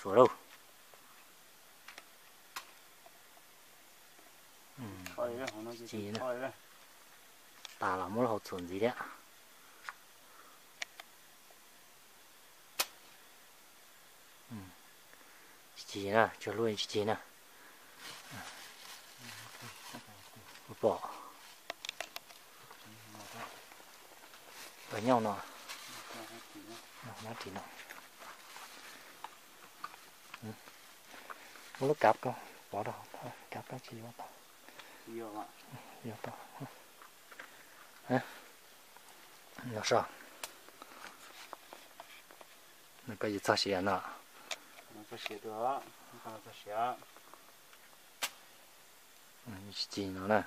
sủa đâu. Chỉ nè. Ta là muốn học chuẩn gì đấy ạ. Chỉ nè, cho luôn chỉ nè. Bỏ. Ở nhau nó. Nó thì nó. Một lúc cặp không? Bỏ đâu. Cặp đó chỉ bỏ. Nhiều ạ. Nhiều to. Hả? Nó sao? Nó có gì sao xỉa nè. Nó có xỉa được, nó có xỉa. Chỉ nó nè.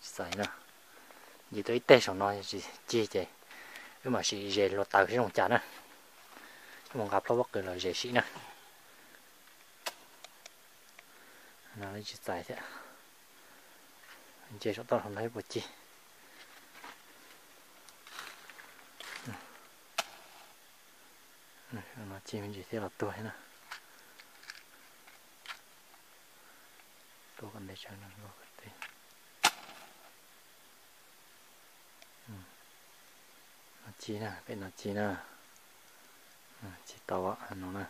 Sai nè. Gì tới tê xong nó chỉ chứ. Nhưng mà chỉ dễ lột tàu cái đồng chả nè. Mong gặp nó bắt cái là dễ xí nè. Nó lấy chỉ sai thế. Chế chỗ tao không thấy bột chi. Nó chi mình chỉ thấy là tuổi nè. Tôi còn để cho nó ngồi cái tí. Nó chi nè, cái nó chi nè. Chi tao á, nó nè.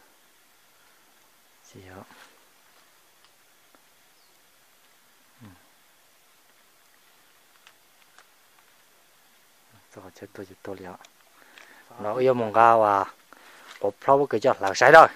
Chi đó. Tôi chết tôi liệu. Nó yêu mong cao à. Có flow cái cho là sai rồi.